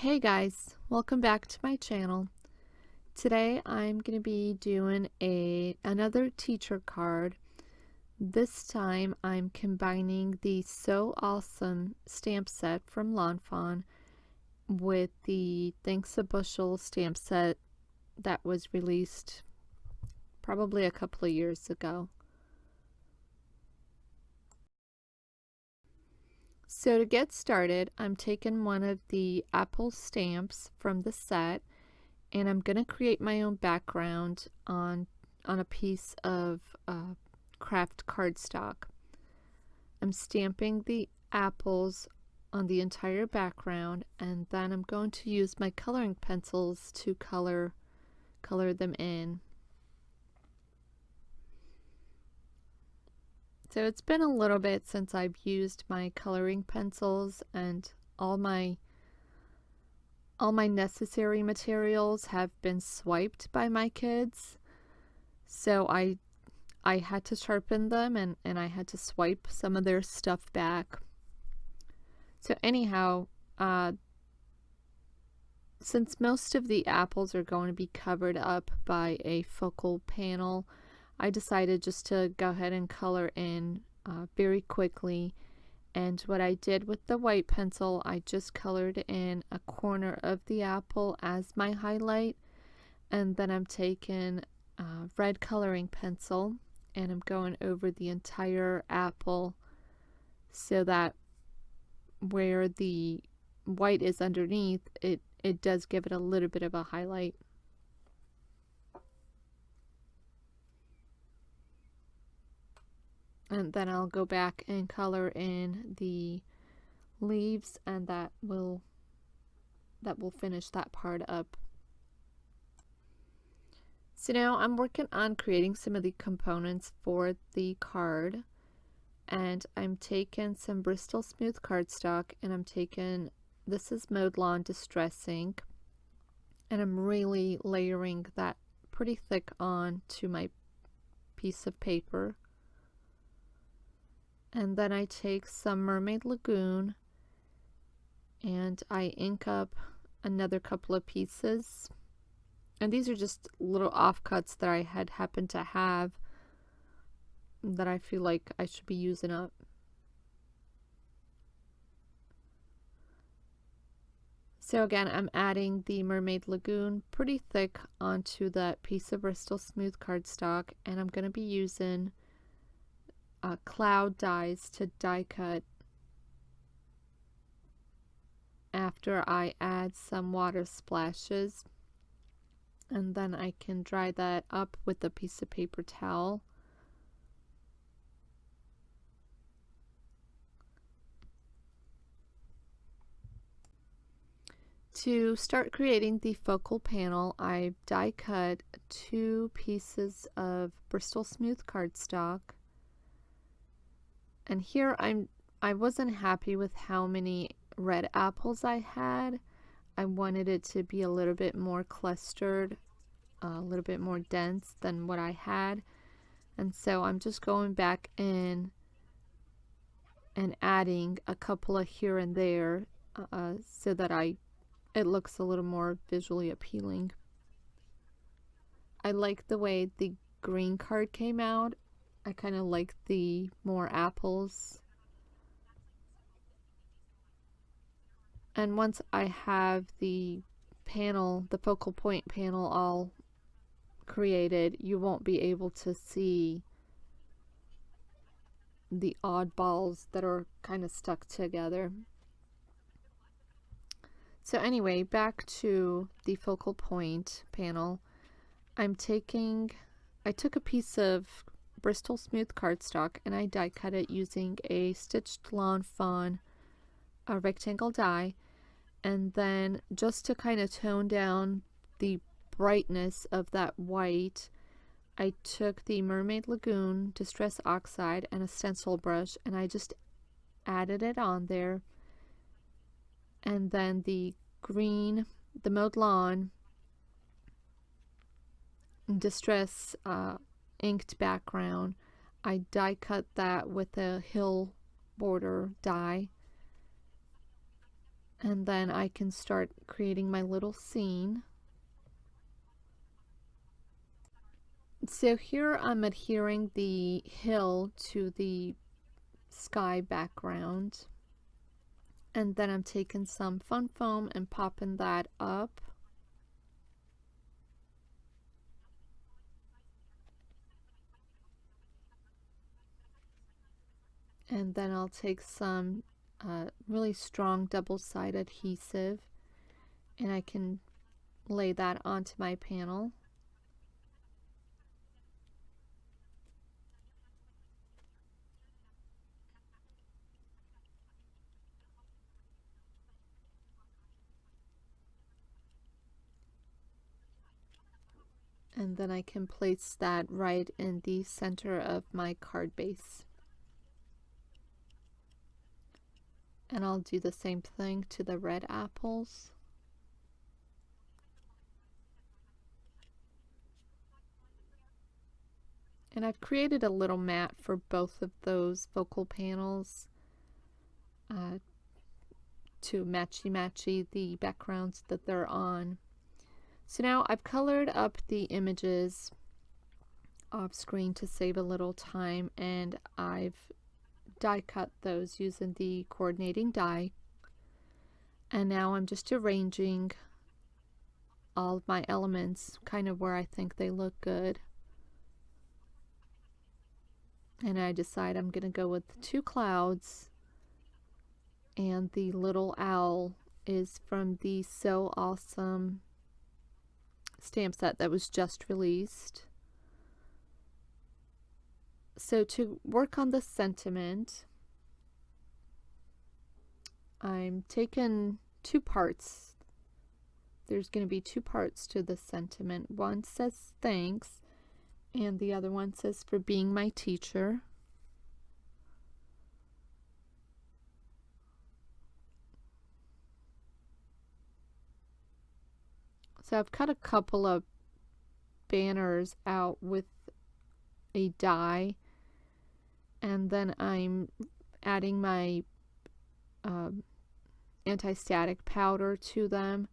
Hey guys, welcome back to my channel. Today I'm going to be doing another teacher card. This time I'm combining the So Awesome stamp set from Lawn Fawn with the Thanks A Bushel stamp set that was released probably a couple of years ago. So to get started, I'm taking one of the apple stamps from the set and I'm going to create my own background on a piece of craft cardstock. I'm stamping the apples on the entire background, and then I'm going to use my coloring pencils to color them in. So it's been a little bit since I've used my coloring pencils, and all my necessary materials have been swiped by my kids, so I had to sharpen them and I had to swipe some of their stuff back. So anyhow, since most of the apples are going to be covered up by a focal panel, I decided just to go ahead and color in very quickly. And what I did with the white pencil, I just colored in a corner of the apple as my highlight, and then I'm taking red coloring pencil and I'm going over the entire apple so that where the white is underneath, it does give it a little bit of a highlight. And then I'll go back and color in the leaves, and that will finish that part up. So now I'm working on creating some of the components for the card, and I'm taking some Bristol Smooth cardstock, and I'm taking, this is Mowed Lawn Distress ink, and I'm really layering that pretty thick on to my piece of paper. And then I take some Mermaid Lagoon and I ink up another couple of pieces. And these are just little offcuts that I had happened to have that I feel like I should be using up. So again, I'm adding the Mermaid Lagoon pretty thick onto that piece of Bristol Smooth cardstock, and I'm going to be using cloud dies to die cut after I add some water splashes, and then I can dry that up with a piece of paper towel. To start creating the focal panel, I've die cut 2 pieces of Bristol Smooth cardstock. And here I wasn't happy with how many red apples I had. I wanted it to be a little bit more clustered, a little bit more dense than what I had. And so I'm just going back in and adding a couple of here and there so that it looks a little more visually appealing. I like the way the green card came out. I kind of like the more apples. And once I have the panel, the focal point panel all created, you won't be able to see the oddballs that are kind of stuck together. So anyway, back to the focal point panel. I took a piece of Bristol Smooth cardstock and I die cut it using a stitched Lawn Fawn rectangle die, and then just to kind of tone down the brightness of that white, I took the Mermaid Lagoon Distress Oxide and a stencil brush and I just added it on there, and then the green, the Mowed Lawn Distress inked background, I die cut that with a hill border die, And then I can start creating my little scene. So here I'm adhering the hill to the sky background. And then I'm taking some fun foam and popping that up. And then I'll take some really strong double-sided adhesive and I can lay that onto my panel. And then I can place that right in the center of my card base. And I'll do the same thing to the red apples. And I've created a little mat for both of those focal panels to matchy the backgrounds that they're on. So now I've colored up the images off screen to save a little time, and I've die cut those using the coordinating die. And now I'm just arranging all of my elements kind of where I think they look good. And I decide I'm going to go with 2 clouds, and the little owl is from the So Owlsome stamp set that was just released. So to work on the sentiment, I'm taking 2 parts. There's going to be 2 parts to the sentiment. One says thanks, and the other one says for being my teacher. So I've cut a couple of banners out with a die, and then I'm adding my anti-static powder to them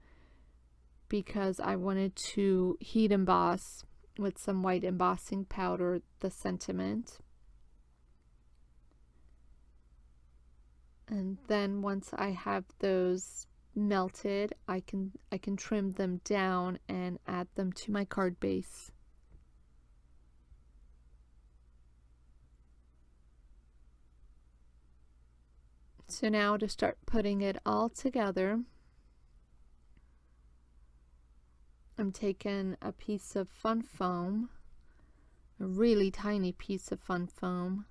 because I wanted to heat emboss with some white embossing powder the sentiment. And then once I have those melted, I can trim them down and add them to my card base. So now to start putting it all together, I'm taking a piece of fun foam, a really tiny piece of fun foam,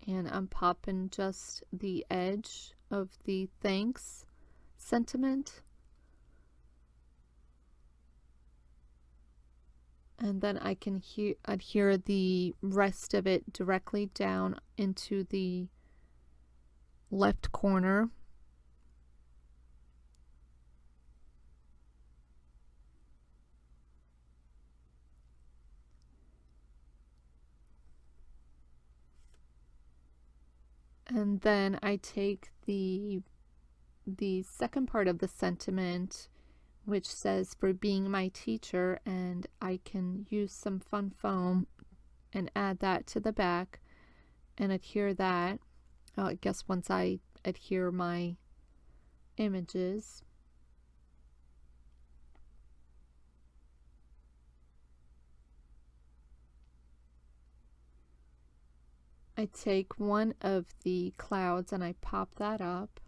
and I'm popping just the edge of the thanks sentiment. And then I can adhere the rest of it directly down into the left corner. And then I take the second part of the sentiment, which says for being my teacher, and I can use some fun foam and add that to the back and adhere that. I guess once I adhere my images. I take one of the clouds and I pop that up.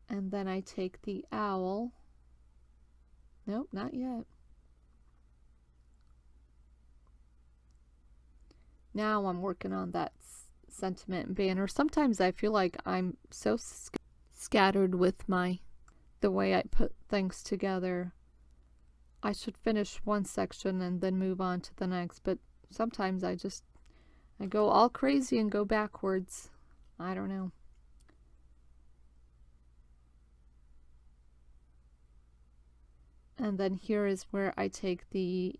And then I take the owl. Nope, not yet. Now I'm working on that sentiment banner. Sometimes I feel like I'm so scattered with the way I put things together. I should finish one section and then move on to the next, but sometimes I go all crazy and go backwards. I don't know. And then here is where I take the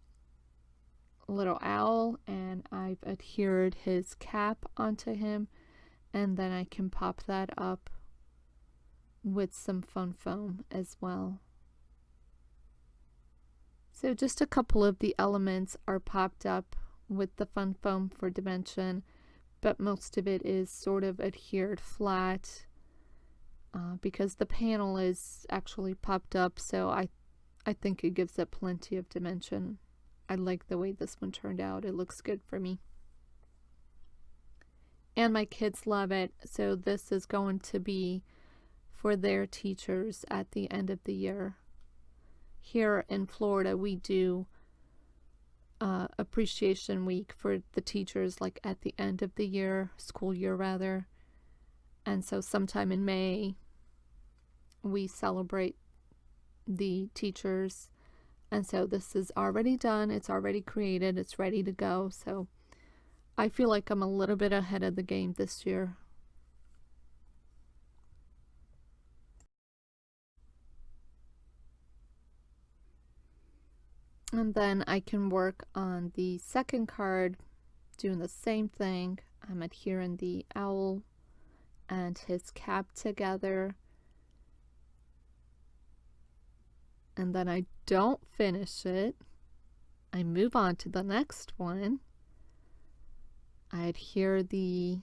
little owl, and I've adhered his cap onto him, and then I can pop that up with some fun foam as well. So just a couple of the elements are popped up with the fun foam for dimension, but most of it is sort of adhered flat because the panel is actually popped up, so I think it gives it plenty of dimension. I like the way this one turned out. It looks good for me. And my kids love it, so this is going to be for their teachers at the end of the year. Here in Florida, we do appreciation week for the teachers, like at the end of the year, school year rather. And so sometime in May, we celebrate the teachers. And so this is already done, it's already created, it's ready to go. So I feel like I'm a little bit ahead of the game this year. And then I can work on the second card, doing the same thing. I'm adhering the owl and his cap together. And then I don't finish it. I move on to the next one. I adhere the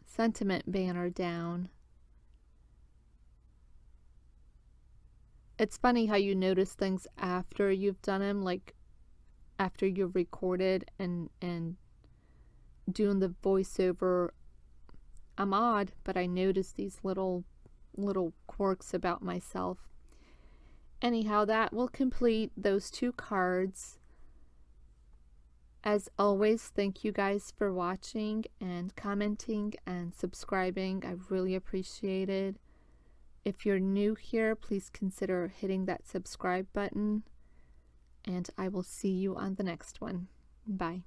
sentiment banner down. It's funny how you notice things after you've done them, like after you've recorded and doing the voiceover. I'm odd, but I notice these little quirks about myself. Anyhow, that will complete those 2 cards. As always, thank you guys for watching and commenting and subscribing. I really appreciate it. If you're new here, please consider hitting that subscribe button, and I will see you on the next one. Bye.